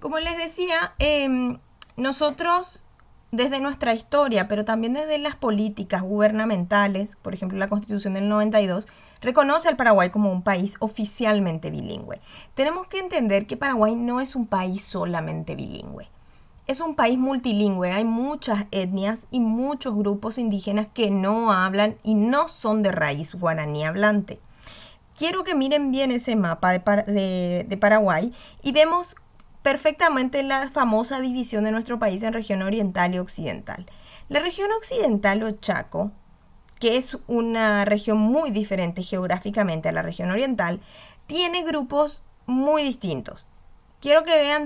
Como les decía, nosotros desde nuestra historia, pero también desde las políticas gubernamentales, por ejemplo la Constitución del 92, reconoce al Paraguay como un país oficialmente bilingüe. Tenemos que entender que Paraguay no es un país solamente bilingüe. Es un país multilingüe, hay muchas etnias y muchos grupos indígenas que no hablan y no son de raíz guaraní hablante. Quiero que miren bien ese mapa de Paraguay y vemos perfectamente la famosa división de nuestro país en región oriental y occidental. La región occidental o Chaco, que es una región muy diferente geográficamente a la región oriental, tiene grupos muy distintos. Quiero que vean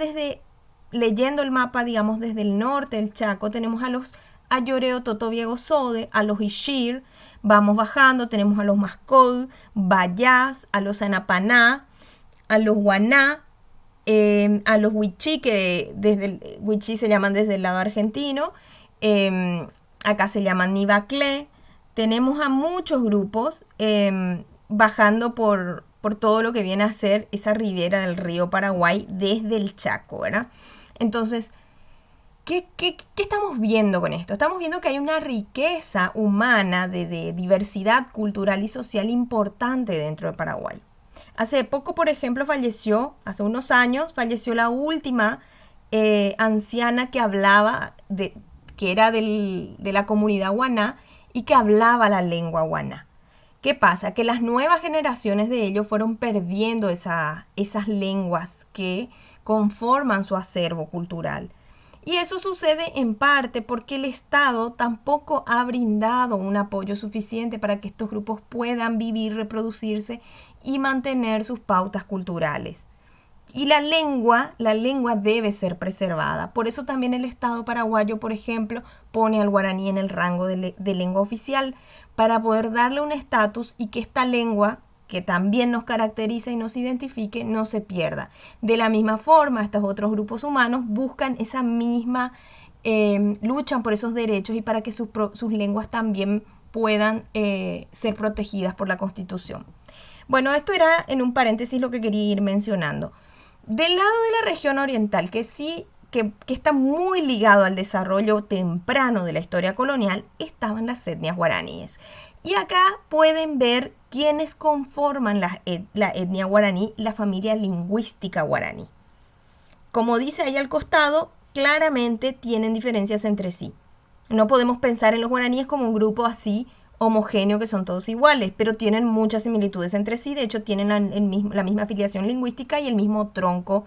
leyendo el mapa, digamos, desde el norte del Chaco, tenemos a los Ayoreo Totobiego Sode, a los Ishir, vamos bajando, tenemos a los Mascol, Bayás, a los Anapaná, a los Guaná, a los Huichí, que desde el Huichí se llaman desde el lado argentino, acá se llaman Nivaclé. Tenemos a muchos grupos bajando por todo lo que viene a ser esa ribera del río Paraguay desde el Chaco, ¿verdad? Entonces, ¿qué estamos viendo con esto? Estamos viendo que hay una riqueza humana de diversidad cultural y social importante dentro de Paraguay. Hace poco, por ejemplo, hace unos años, falleció la última anciana que hablaba, que era de la comunidad guaná y que hablaba la lengua guaná. ¿Qué pasa? Que las nuevas generaciones de ellos fueron perdiendo esas lenguas que conforman su acervo cultural. Y eso sucede en parte porque el Estado tampoco ha brindado un apoyo suficiente para que estos grupos puedan vivir, reproducirse y mantener sus pautas culturales. Y la lengua debe ser preservada. Por eso también el Estado paraguayo, por ejemplo, pone al guaraní en el rango de lengua oficial para poder darle un estatus y que esta lengua, que también nos caracteriza y nos identifique, no se pierda. De la misma forma, estos otros grupos humanos buscan esa misma, luchan por esos derechos y para que sus lenguas también puedan ser protegidas por la Constitución. Bueno, esto era en un paréntesis lo que quería ir mencionando. Del lado de la región oriental, que está muy ligado al desarrollo temprano de la historia colonial, estaban las etnias guaraníes. Y acá pueden ver quiénes conforman la etnia guaraní, la familia lingüística guaraní. Como dice ahí al costado, claramente tienen diferencias entre sí. No podemos pensar en los guaraníes como un grupo así homogéneo que son todos iguales, pero tienen muchas similitudes entre sí. De hecho, tienen la misma afiliación lingüística y el mismo tronco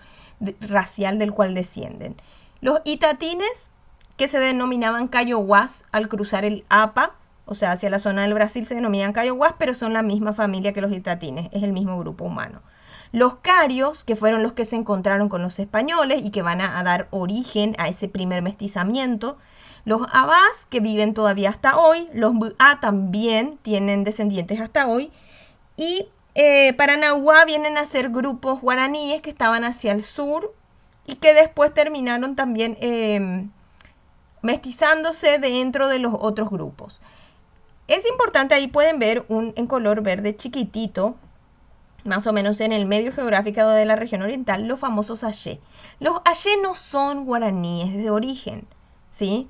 racial del cual descienden. Los itatines, que se denominaban cayoguás al cruzar el APA, o sea, hacia la zona del Brasil se denominan cayoguás, pero son la misma familia que los itatines, es el mismo grupo humano. Los carios, que fueron los que se encontraron con los españoles y que van a dar origen a ese primer mestizamiento. Los abás, que viven todavía hasta hoy. Los buá también tienen descendientes hasta hoy. Y para Nahuá vienen a ser grupos guaraníes que estaban hacia el sur y que después terminaron también mestizándose dentro de los otros grupos. Es importante, ahí pueden ver en color verde chiquitito, más o menos en el medio geográfico de la región oriental, los famosos Ayé. Los Ayé no son guaraníes de origen, ¿sí?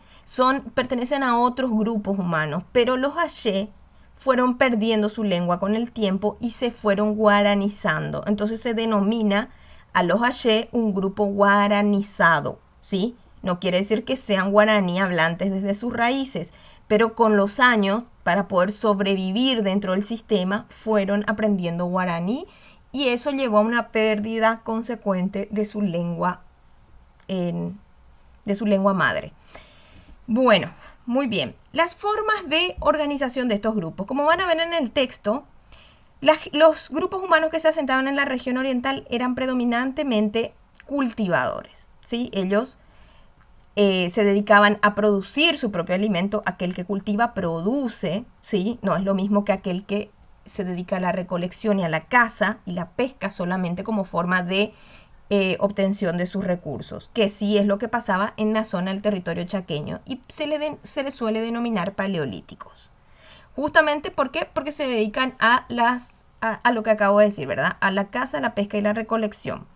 Pertenecen a otros grupos humanos, pero los Ayé fueron perdiendo su lengua con el tiempo y se fueron guaranizando. Entonces se denomina a los Ayé un grupo guaranizado, ¿sí? No quiere decir que sean guaraní hablantes desde sus raíces, pero con los años, para poder sobrevivir dentro del sistema, fueron aprendiendo guaraní y eso llevó a una pérdida consecuente de su lengua, madre. Bueno, muy bien. Las formas de organización de estos grupos. Como van a ver en el texto, los grupos humanos que se asentaban en la región oriental eran predominantemente cultivadores, ¿sí? Ellos se dedicaban a producir su propio alimento. Aquel que cultiva produce, ¿sí? No es lo mismo que aquel que se dedica a la recolección y a la caza y la pesca solamente como forma de obtención de sus recursos, que sí es lo que pasaba en la zona del territorio chaqueño y se le suele denominar paleolíticos. Justamente, ¿por qué? Porque se dedican a lo que acabo de decir, ¿verdad? A la caza, la pesca y la recolección.